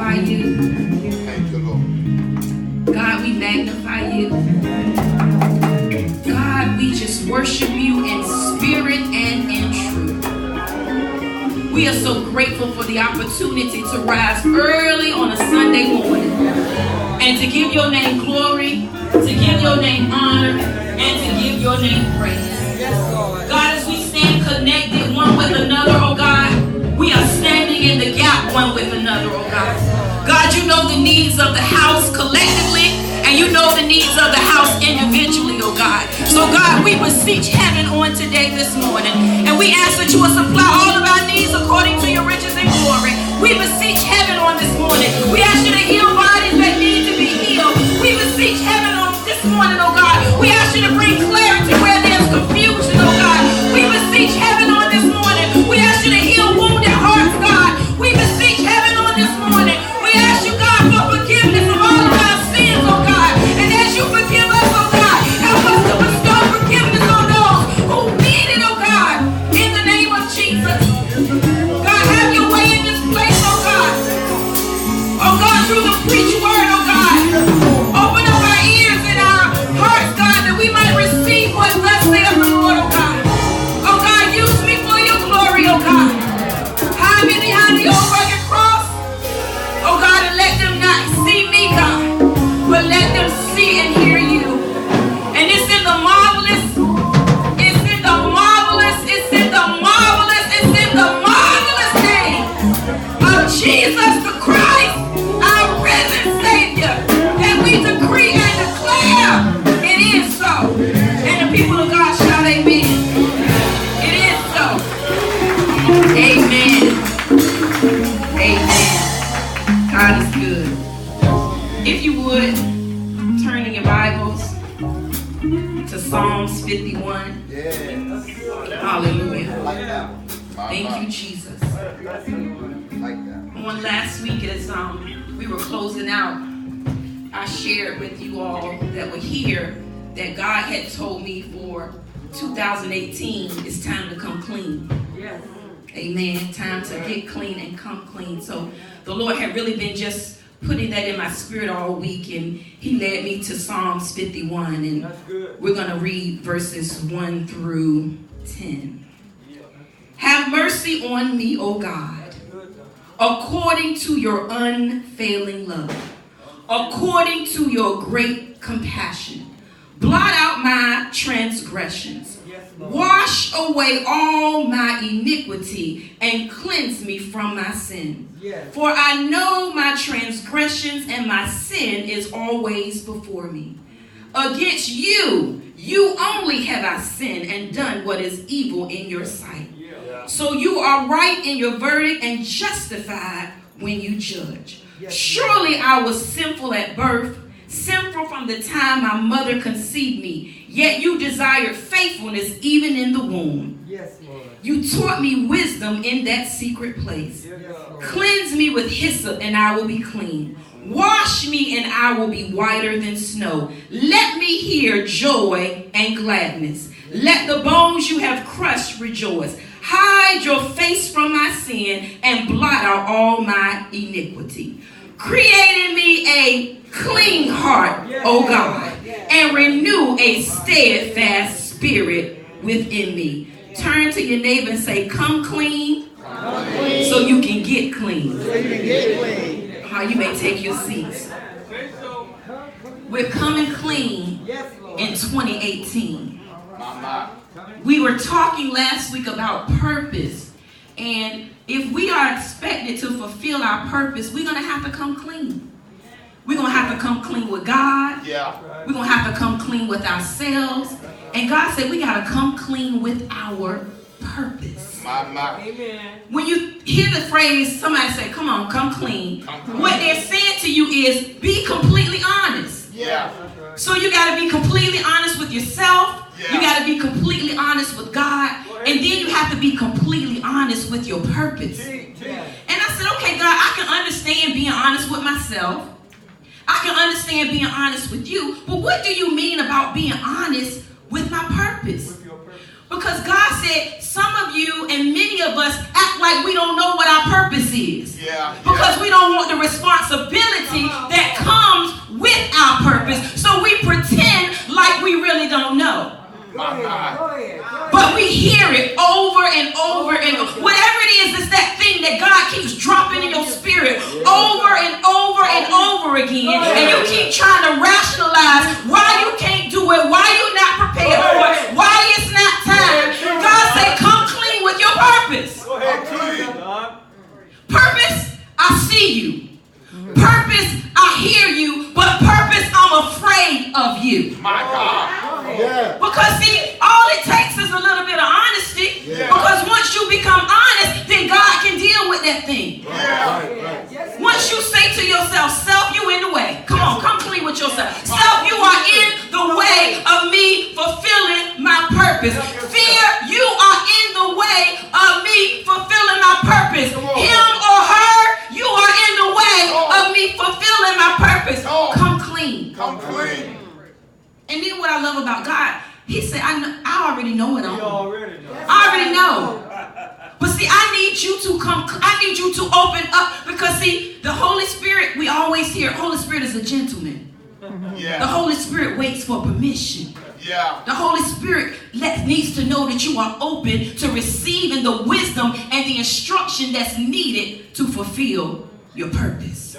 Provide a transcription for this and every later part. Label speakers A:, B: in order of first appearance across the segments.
A: glorify you.
B: Thank you, Lord.
A: God, we magnify you. God, we just worship you in spirit and in truth. We are so grateful for the opportunity to rise early on a Sunday morning and to give your name glory, to give your name honor, and to give your name praise. God, as we stand connected one with another, oh God, we are standing in the gap one with another, oh God. God, you know the needs of the house collectively, and you know the needs of the house individually, oh God. So God, we beseech heaven on today, this morning, and we ask that you will supply all of our needs according to your riches and glory. We beseech heaven on this morning. We ask you to heal bodies that need to be healed. We beseech heaven on this morning, oh God. We ask you to bring clarity where there's confusion, oh God. We beseech heaven on this morning. We ask you to heal wounded hearts, God. We beseech heaven on this morning. We ask you, God, for forgiveness of all of our sins, oh God. And as you forgive us, oh God, help us to bestow forgiveness on those who need it, oh God. In the name of Jesus. God, have your way in this place, oh God. Oh God, through the preached word, oh God. Open up our ears and our hearts, God, that we might receive what thus saith the Lord, oh God. Oh God, use me for your glory, oh God. Hide me behind the old rugged cross. Oh God, and let them not see me, God, but let them see and hear you. And it's in the marvelous, it's in the marvelous, it's in the marvelous, it's in the marvelous name of Jesus the Christ, our risen Savior, that we decree and declare it is so. And the people of God shout amen. It is so. Amen. Amen. God is good. If you would, turn in your Bibles to Psalms 51.
B: Yes.
A: Hallelujah. Thank you, Jesus.
B: Like that.
A: On last week, as we were closing out, I shared with you all that were here that God had told me for 2018, it's time to come clean.
C: Yes.
A: Amen. Time to get clean and come clean. So the Lord had really been just putting that in my spirit all week, and he led me to Psalms 51, and we're going to read verses 1 through 10. Have mercy on me, O God, according to your unfailing love, according to your great compassion. Blot out my transgressions. Wash away all my iniquity and cleanse me from my sin. For I know my transgressions and my sin is always before me. Against you only have I sinned and done what is evil in your sight. So you are right in your verdict and justified when you judge. Surely I was sinful at birth, sinful from the time my mother conceived me. Yet you desired faithfulness even in the womb.
C: Yes, Lord.
A: You taught me wisdom in that secret place. Cleanse me with hyssop and I will be clean. Wash me and I will be whiter than snow. Let me hear joy and gladness. Let the bones you have crushed rejoice. Hide your face from my sin and blot out all my iniquity. Create in me a clean heart, O God, and renew a steadfast spirit within me. Turn to your neighbor and say, come clean, so you can get clean. You may take your seats. We're coming clean in 2018. We were talking last week about purpose, and if we are expected to fulfill our purpose, we're going to have to come clean. We're going to have to come clean with God. We're going to have to come clean with ourselves. And God said we got to come clean with our purpose.
C: Amen.
A: When you hear the phrase, somebody say, come on, come clean. What they're saying to you is be completely honest. So you got to be completely honest with yourself. You got to be completely honest with God. And then you have to be completely honest with your purpose. And I said, okay, God, I can understand being honest with myself. I can understand being honest with you. But what do you mean about being honest with my purpose? Because God said some of you and many of us act like like we don't know what our purpose is. Because we don't want the responsibility that comes with our purpose. So we pretend like we really don't know. But we hear it over and over and over. Whatever it is, it's that thing that God keeps dropping in your spirit over and over and over again. And you keep trying to rationalize why you can't do it, why you're not prepared for it, why it's not time. God said, come clean with your purpose. Purpose, I see you. Purpose, I hear you. But purpose, I'm afraid of you.
B: My God.
A: Because see, all it takes is a little bit of honesty. Because once you become honest, then God can deal with that thing. Once you say to yourself, self, you in the way. Come on, come clean with yourself. Self, you are in the way of me fulfilling my purpose. Fear, you are in the way of me fulfilling my purpose. Him or her, you are in the way of me fulfilling my purpose. Come clean.
B: Come clean.
A: And then what I love about God, he said, I already know what I'm doing. I already know. But see, I need you to come, I need you to open up. Because see, the Holy Spirit, we always hear, Holy Spirit is a gentleman. The Holy Spirit waits for permission. The Holy Spirit needs to know that you are open to receiving the wisdom and the instruction that's needed to fulfill your purpose.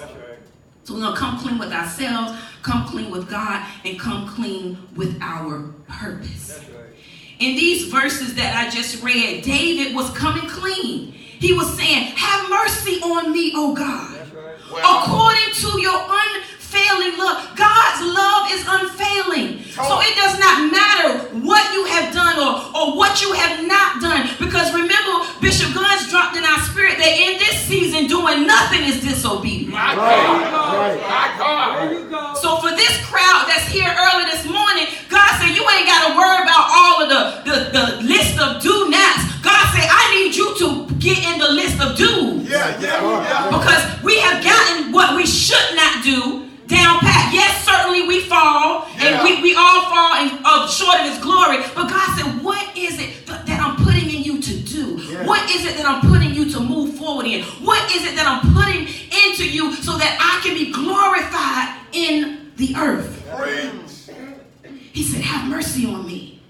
A: So we're going to come clean with ourselves, come clean with God, and come clean with our purpose. In these verses that I just read, David was coming clean. He was saying, have mercy on me, oh God. According to your unfailing love. God's love is unfailing. So it does not matter what you have done or what you have not done. Because remember, Bishop Guns dropped in our spirit that in this season, doing nothing is disobedience.
B: My God. My God.
A: So for this crowd that's here early this morning, God said, you ain't got to worry about all of the list of do-nots. God said, I need you to get in the list of do's. Because we have gotten what we should not do down pat. Yes, certainly we fall, and we all fall short of his glory. But God said, what is it that I'm putting in you to do? What is it that I'm putting you to move forward in? What is it that I'm putting into you so that I can be glorified in the earth? He said, have mercy on me.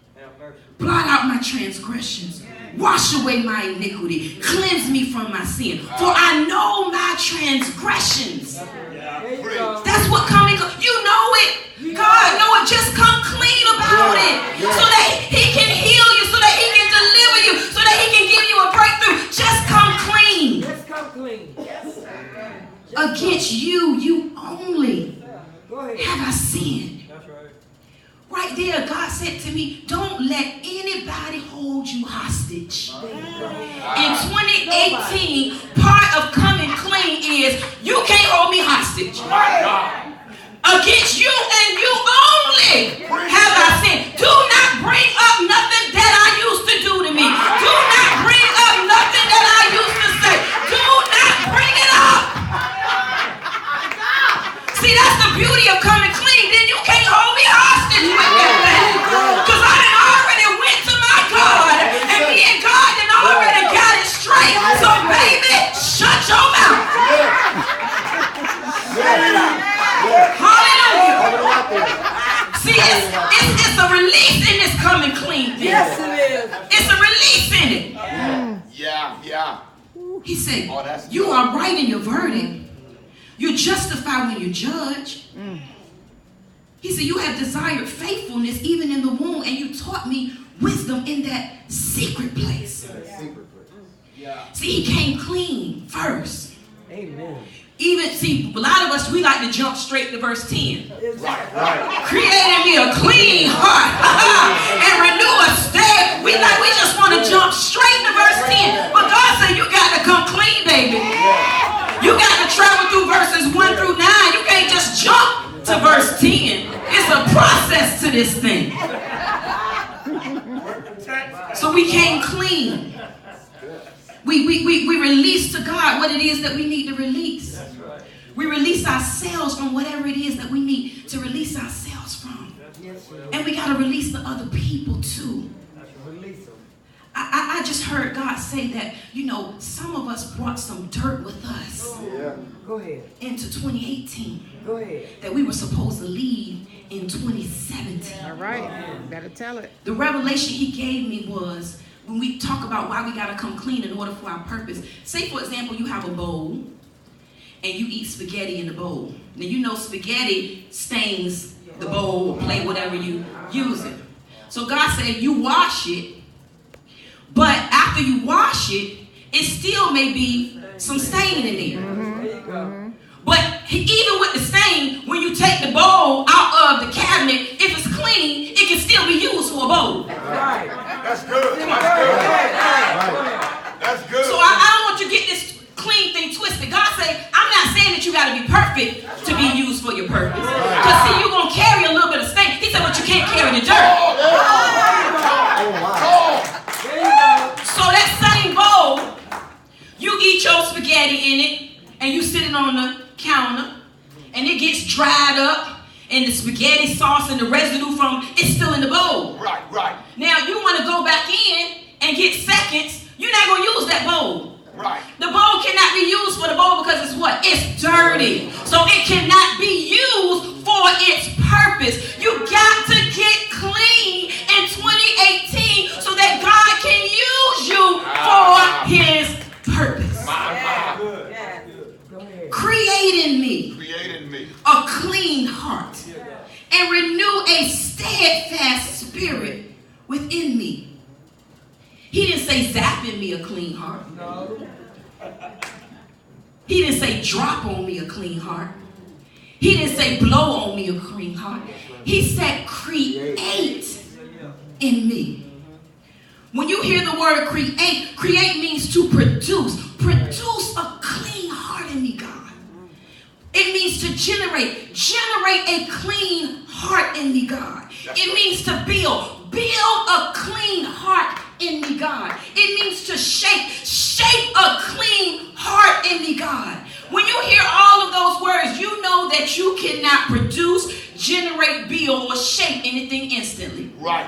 A: Blot out my transgressions. Wash away my iniquity. Cleanse me from my sin. For I know my transgressions. That's what coming. You know it. God know it. Just come clean about it. So that he can heal you. So that he can deliver you. So that he can give you a breakthrough. Just come clean.
C: Just come clean.
A: Against you only have I sinned. Right there, God said to me, don't let anybody hold you hostage. In 2018, part of coming clean is you can't hold me hostage. Against you and you only have I sinned. Do not bring up nothing that I used to do to me. Do not bring up nothing that I used to say. Do not bring it up. See, that's the beauty of coming clean. Then you can't hold me hostage with that thing. Because I done already went to my God. And me and God done already got it straight. So baby, shut your mouth. Hallelujah. See, it's a release in this coming clean thing.
C: Yes, it is.
A: It's a release in it.
B: Yeah.
A: He said, you are right in your verdict. You're justified when you judge. He said, you have desired faithfulness even in the womb, and you taught me wisdom in that secret place. See, he came clean first.
C: Amen.
A: See, a lot of us, we like to jump straight to verse 10. Creating me a clean heart and renew a step. We just want to jump straight to verse 10. But God said, you got to come clean, baby. You got to travel through verses 1 through 9. You can't just jump to verse 10. It's a process to this thing. So we came clean. We release to God what it is that we need to release. We release ourselves from whatever it is that we need to release ourselves from. And we got to release the other people too. I I just heard God say that, some of us brought some dirt with us.
C: Yeah. Go ahead.
A: Into 2018.
C: Go ahead.
A: That we were supposed to leave in 2017.
D: All right. Better tell it.
A: The revelation he gave me was, when we talk about why we got to come clean in order for our purpose. Say, for example, you have a bowl and you eat spaghetti in the bowl. Now, spaghetti stains the bowl or plate, whatever you use it. So God said you wash it, but after you wash it, it still may be some stain in there.
C: Mm-hmm.
A: But even with the stain, when you take the bowl out of the cabinet, if it's clean, it can still be used for a bowl.
C: Right.
B: That's good. That's good. That's good.
A: So I don't want you to get this clean thing twisted. God say, I'm not saying that you got to be perfect to be used for your purpose. Because see, you're going to carry a little bit of stain. He said, but you can't carry the dirt. So that same bowl, you eat your spaghetti in it, and you sit it on the counter, and it gets dried up, and the spaghetti sauce and the residue from it's still in the bowl.
B: Right, right.
A: Now you want to go back in and get seconds. You're not going to use that bowl.
B: Right.
A: The bowl cannot be used for the bowl because it's what? It's dirty. So it cannot be used for its purpose. You got to get clean in 2018 so that God can use you for his purpose. Create in me a clean heart and renew a steadfast spirit within me. He didn't say zap in me a clean heart.
C: No.
A: He didn't say drop on me a clean heart. He didn't say blow on me a clean heart. He said create in me. When you hear the word create means to produce. Produce a clean heart in me, God. It means to generate a clean heart in me, God. It means to build a clean heart in me, God. It means to shape a clean heart in me, God. When you hear all of those words, you know that you cannot produce, generate, build, or shape anything instantly.
B: Right.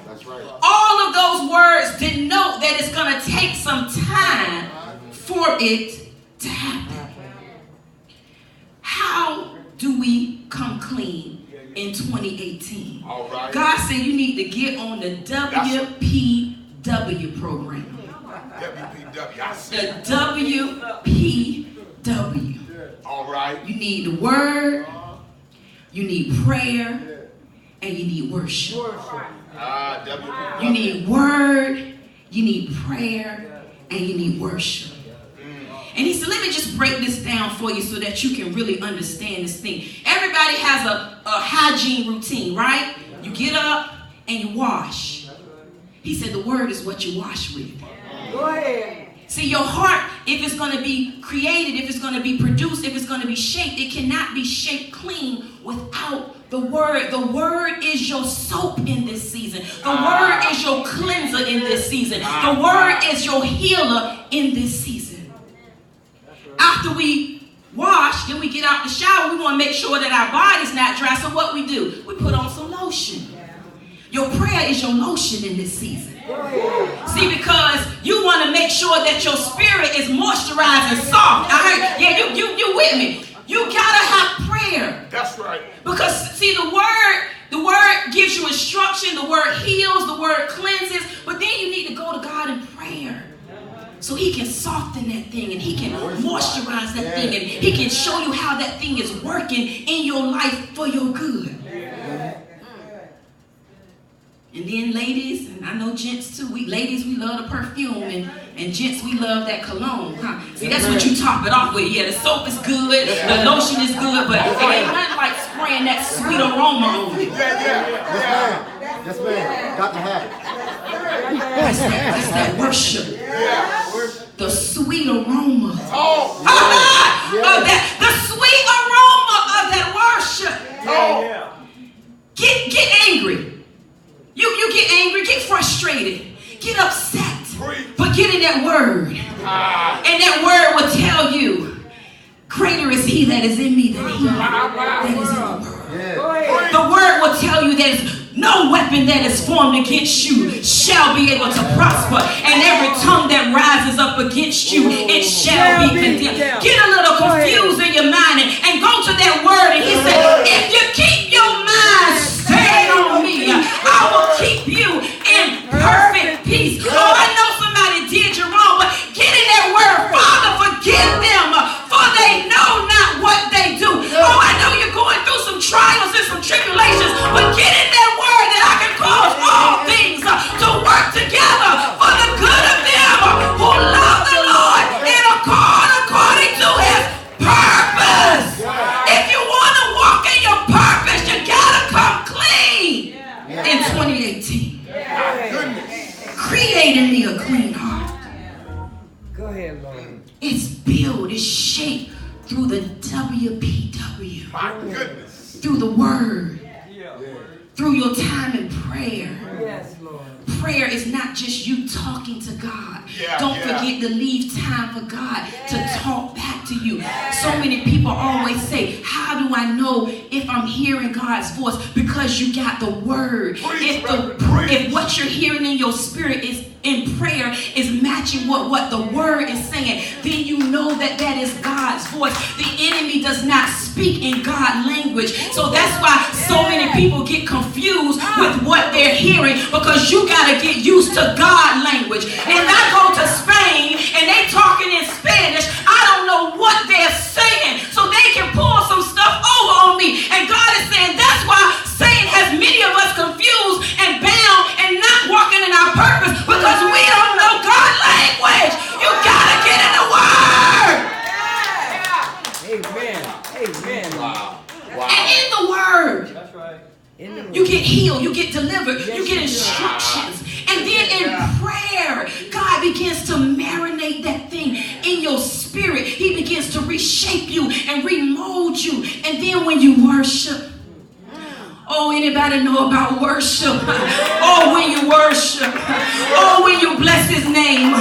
B: That's right.
A: All of those words denote that it's going to take some time for it to happen. How do we come clean in 2018?
B: All right.
A: God said you need to get on the WPW program.
B: WPW. I see.
A: The WPW.
B: All right.
A: You need the word, you need prayer, and you need worship.
B: WPW.
A: You need word, you need prayer, and you need worship. And he said, let me just break this down for you so that you can really understand this thing. Everybody has a hygiene routine, right? You get up and you wash. He said the word is what you wash with.
C: Go ahead.
A: See, your heart, if it's going to be created, if it's going to be produced, if it's going to be shaped, it cannot be shaped clean without the word. The word is your soap in this season. The word is your cleanser in this season. The word is your healer in this season. After we wash, then we get out the shower, we want to make sure that our body's not dry. So what we do? We put on some lotion. Your prayer is your lotion in this season. See, because you want to make sure that your spirit is moisturized and soft. All right? Yeah, you with me. You gotta have prayer.
B: That's right.
A: Because see, the word gives you instruction, the word heals, the word cleanses, but then you need to go to God in prayer. So he can soften that thing and he can moisturize that thing and he can show you how that thing is working in your life for your good. And then ladies, and I know gents too, we love the perfume and gents, we love that cologne. Huh? See, that's what you top it off with. Yeah, the soap is good, the lotion is good, but it ain't nothing like spraying that sweet aroma on it.
C: Yes, ma'am. Got to have it.
A: That's that worship. The sweet aroma. The sweet aroma of that worship. Get angry. You get angry, get frustrated, get upset. But get in that word. And that word will tell you, greater is he that is in me than he that is in the world. The word will tell you that No weapon that is formed against you shall be able to prosper. And every tongue that rises up against you, it shall be condemned. Get a little confused in your mind and go to that word. And he said, if you keep your mind stayed on me, I will keep you in perfect peace. Oh, I know somebody did you wrong, but get in that word. Father, forgive them, for they know not what they do. Oh, I know you're going through some trials and some tribulations, but get in that word that I can cause all things to work together for the good of them who love the Lord and are called according to his purpose. If you want to walk in your purpose, you gotta come clean in 2018. Create in me a clean heart.
D: Go ahead, Lord.
A: It's built, it's shaped through the WPW.
B: My goodness.
A: Through the word. Through your time in prayer.
D: Yes, Lord.
A: Prayer is not just you talking to God.
B: Yeah,
A: Don't forget to leave time for God to talk back to you. So many people always say, how do I know if I'm hearing God's voice? Because you got the word. If what you're hearing in your spirit is in prayer is matching what the word is saying, then you know that that is God's voice. The enemy does not speak in God language. So that's why so many people get confused with what they're hearing, because you got to get used to God language. And I go to Spain and they talking in Spanish. I don't know what they're saying, so they can pull some stuff over on me. And God is saying that's why Satan has many of us confused and bound and not walking in our purpose, because we don't know God language. You gotta get in the word.
D: Amen. Amen.
B: Wow.
A: And in the word,
D: That's right.
A: you get healed, you get delivered, you get instructions. And then in prayer, God begins to marinate that thing in your spirit. He begins to reshape you and remold you. And then when you worship, oh, anybody know about worship? Oh, when you worship. Oh, when you bless his name.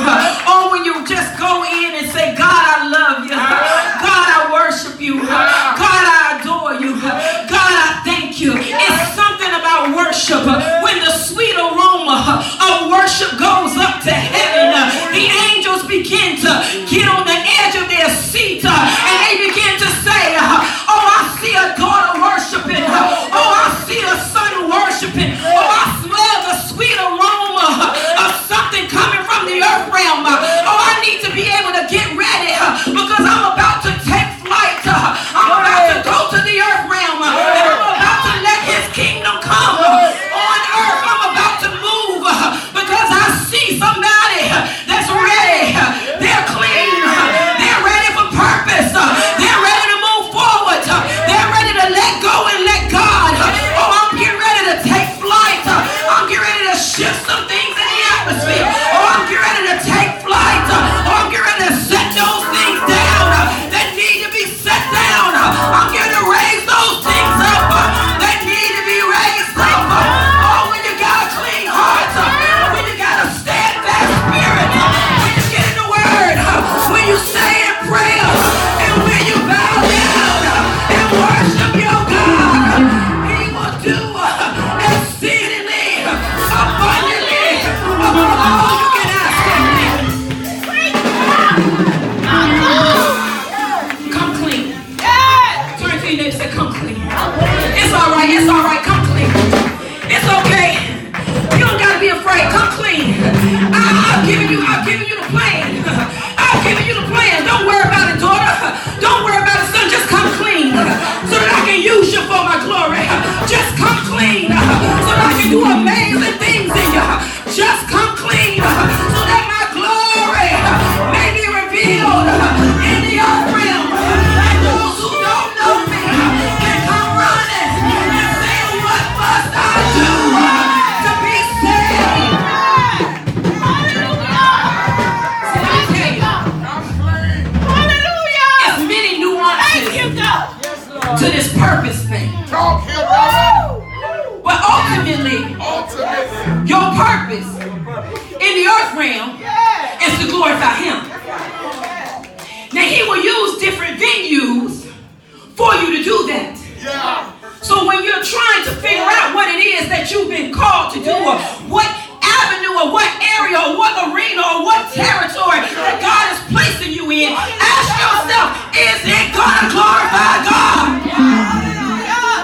A: Oh, when you just go in and say, God, I love you. God, I worship you. God, I adore you. God, I thank you. It's something about worship. When the sweet aroma of worship goes up to heaven, the angels begin to get on the edge of their seat and they begin to say, oh, I see a daughter worshiping. Oh, I see a son worshiping. Oh, I smell the sweet aroma of something coming from the earth realm. Oh, I need to be able to get ready because I'm about to take flight. I'm about to go to the earth realm and I'm about to let his kingdom come on earth. I'm about to move because I see somebody that's ready. They're clean. They're ready for purpose. They're ready to move forward. They're ready to let go and let God. Oh, I'm getting ready to take flight. I'm getting ready to shift some things in the atmosphere. Oh, I'm getting ready to take flight. Oh, I'm getting ready to set those things down that need to be set down. I'm getting to raise those things up that need to be raised up. Oh, when you got a clean heart, when you got a steadfast spirit, when you get in the word, when you say in prayer, and when you bow down and worship your God, he will do exceedingly abundantly above all you can ask of me. Come clean. Turn to your neighbor and say, come clean. It's all right, come clean. It's okay. You don't gotta be afraid. Come clean. I've given you the plan. I've given you the plan. Don't worry about it, daughter. Don't worry about it, son. Just come clean so that I can use you for my glory. Just come clean so that I can do amazing things in you. Just come clean so that my glory may be revealed in the earth realm. And those who don't know me can come running and say, what must I do to be saved? It's many nuances to this purpose thing.
B: Talk here, brother.
A: But ultimately, your purpose in the earth realm is to glorify him. Now, he will use different venues for you to do that.
B: Yeah.
A: So when you're trying to figure out what it is that you've placing you in, ask yourself, is it going to glorify God?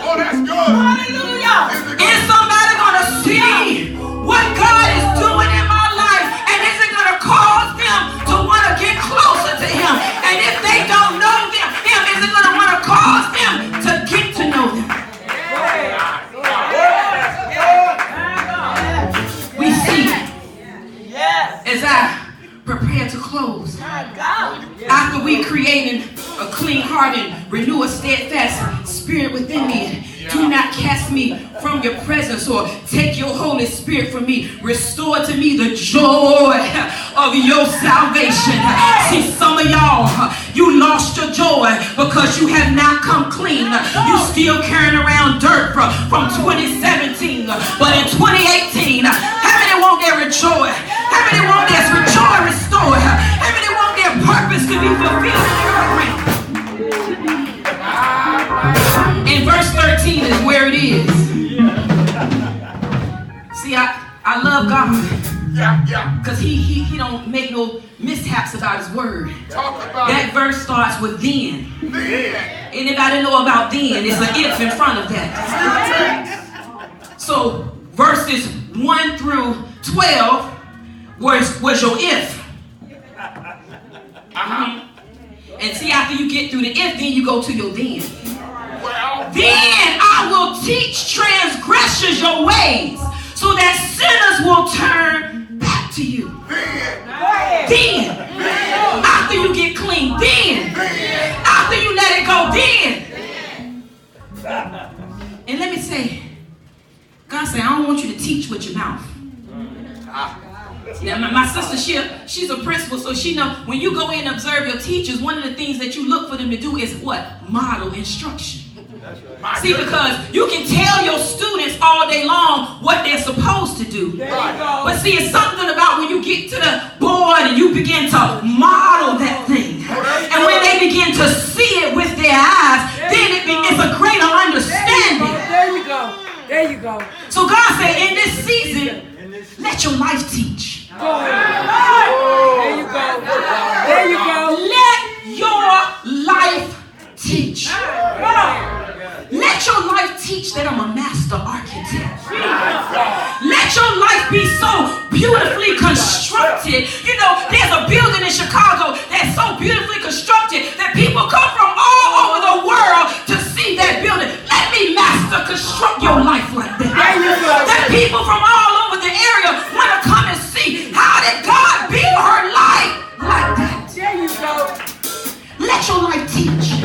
B: Oh, that's good. Hallelujah.
A: Is somebody going to see what God is doing in my life? And is it going to cause them to want to get closer to Him? And if they don't know Him, is it going to want to cause them to get to know Him? We see as I prepare to close, after we created a clean heart and renew a steadfast spirit within me, do not cast me from your presence or take your Holy Spirit from me. Restore to me the joy of your salvation. See, some of y'all, you lost your joy because you have not come clean. You still carrying around dirt from 2017. But in 2018, how many want their joy? How many want their joy restored? How many want their purpose to be fulfilled in your realm? And verse 13 is where it is. See, I love God. Because he don't make no mishaps about His word. That verse starts with then. Anybody know about then? It's an if in front of that. So verses 1 through 12 was your if. And see, after you get through the if, then you go to your then. Then I will teach transgressors your ways, so that sinners will turn back to you. Then. After you get clean, then. After you let it go, then. And let me say, God said, I don't want you to teach with your mouth. Now, my sister, she's a principal, so she knows when you go in and observe your teachers, one of the things that you look for them to do is what? Model instruction. See, because you can tell your students all day long what they're supposed to do. But see, it's something about when you get to the board and you begin to model that thing. And when they begin to see it with their eyes, then it's a greater understanding.
D: There you go. There you go.
A: So God said, in this season, let your life teach.
D: There you go. There you go.
A: Let your life teach. Let your life teach that I'm a master architect. Let your life be so beautifully constructed. You know, there's a building in Chicago that's so beautifully constructed that people come from all over the world to see that building. Let me master construct your life like that. That people from all over the area want to come and see, how did God build her life like that?
D: There you go.
A: Let your life teach.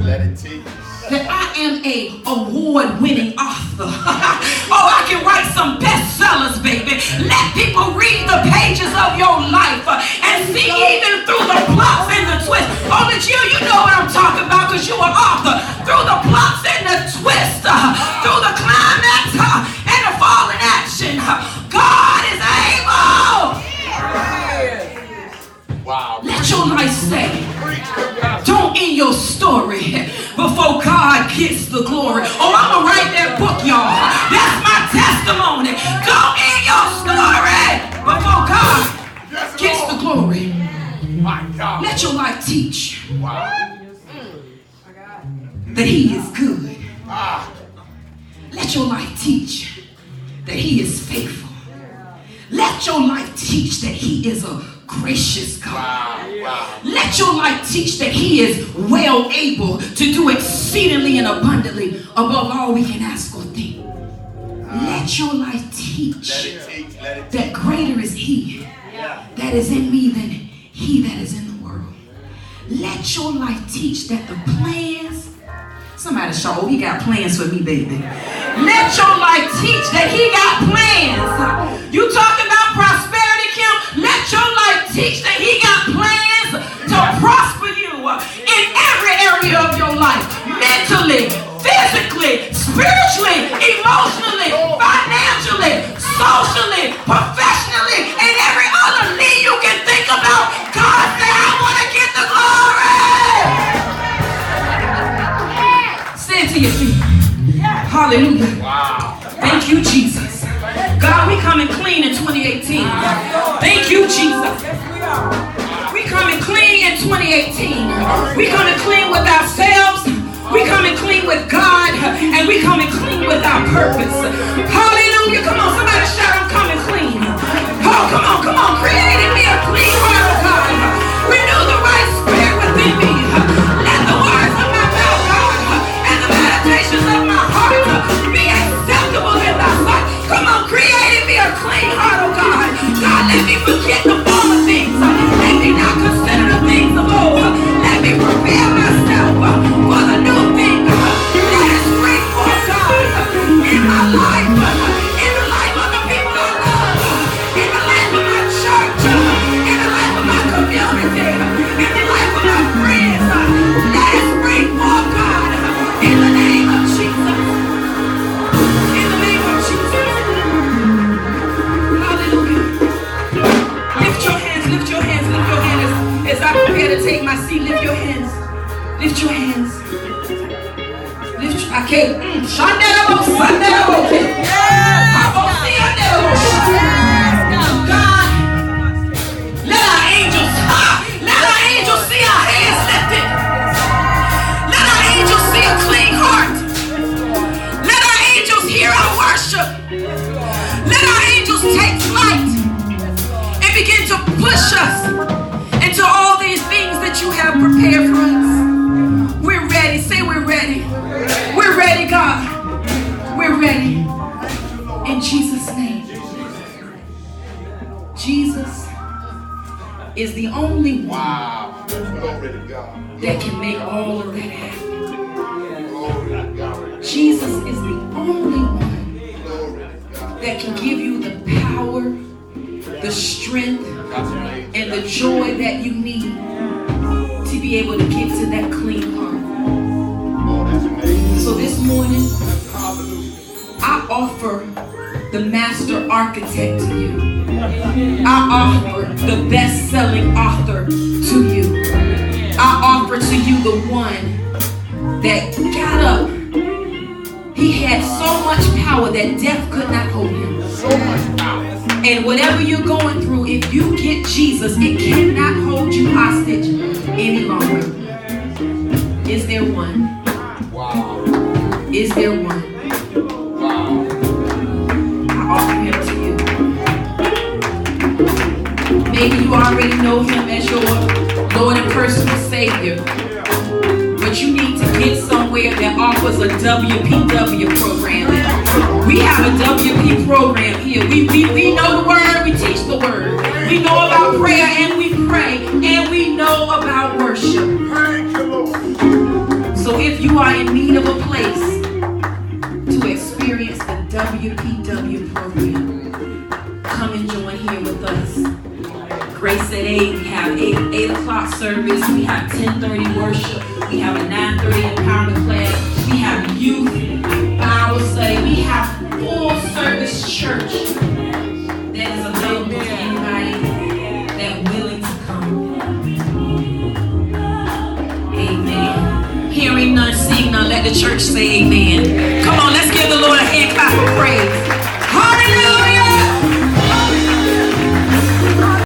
B: Let it teach.
A: That I am a award-winning author. Oh, I can write some bestsellers, baby. Let people read the pages of your life and see even through the plots and the twists. Oh, but you know what I'm talking about because you're an author. Through the plots and the twists, through the climax and the fall in action, God is able.
B: Wow.
A: Let your life say, don't end your story before God gets the glory. Oh, I'm going to write that book, y'all. That's my testimony. Don't end your story before God gets the glory.
B: My God.
A: Let your life teach
B: Wow.
A: that He is good. Let your life teach that He is faithful. Let your life teach that He is a gracious God.
B: Wow.
A: Let your life teach that He is well able to do exceedingly and abundantly above all we can ask or think. Let your life teach that greater is He that is in me than he that is in the world. Let your life teach that the plans, somebody shout, oh, He got plans for me, baby. Let your life teach that He got plans. You talk about prosperity, Kim. Let your life teach that He got plans to prosper you in every area of your life. Mentally, physically, spiritually, emotionally, financially, socially, professionally, and every other need you can think about. God said, I want to get the glory. Stand to your feet. Hallelujah.
B: Wow.
A: Thank you, Jesus. God, we coming clean in 2018. Thank you, Jesus. We coming clean in 2018. We coming clean with ourselves. We coming clean with God, and we coming clean with our purpose. Hallelujah. Come on, somebody shout, I'm coming clean. Oh, come on. Create in me a clean heart, oh God. Renew the right spirit within me. Let the words of my mouth, God, and the meditations of my heart be acceptable in thy sight. Come on, create in me a clean heart, oh God. God, let me forget the former things. Let me not consider the things of old. Let me prepare myself for the new thing. Let it spring forth, God, in my life, in the life of the people I love, in the life of my church, in the life of my community, in the life of my friends. Let it spring forth, God, in the name of Jesus. In the name of Jesus. Hallelujah. Lift your hands, lift your hands, lift your hands as I prepare to take my seat. Lift your hands. Lift your hands. Lift your, I can't. God, let our angels see our hands lifted. Let our angels see a clean heart. Let our angels hear our worship. Let our angels take flight and begin to push us into all these things that you have prepared for us. We're ready. Say we're ready. We're ready, God. We're ready. In Jesus' name. Jesus is the only one that can make all of that happen. Jesus is the only one that can give you the power, the strength, and the joy that you need to be able to get to that clean heart. So this morning, I offer the master architect to you. I offer the best-selling author to you. I offer to you the one that got up. He had so much power that death could not hold him. So much power. And whatever you're going through, if you get Jesus, it cannot hold you hostage any longer. Is there one? Wow. Is there one? Wow. I offer him to you. Maybe you already know him as your Lord and personal Savior. But you need to get somewhere that offers a WPW program. We have a WP program here. We know the word, we teach the word. We know about prayer and we pray. And we know about worship. So if you are in need of a place to experience the WPW program, come and join here with us. Grace at 8, we have 8 o'clock service, we have 10:30 worship, we have a 9:30 empowerment class, we have youth, Bible study, we have full service church that is available to anybody that's willing to come. Amen. Hearing none, seeing none, let the church say amen. Come on, let's give the Lord a hand clap of praise.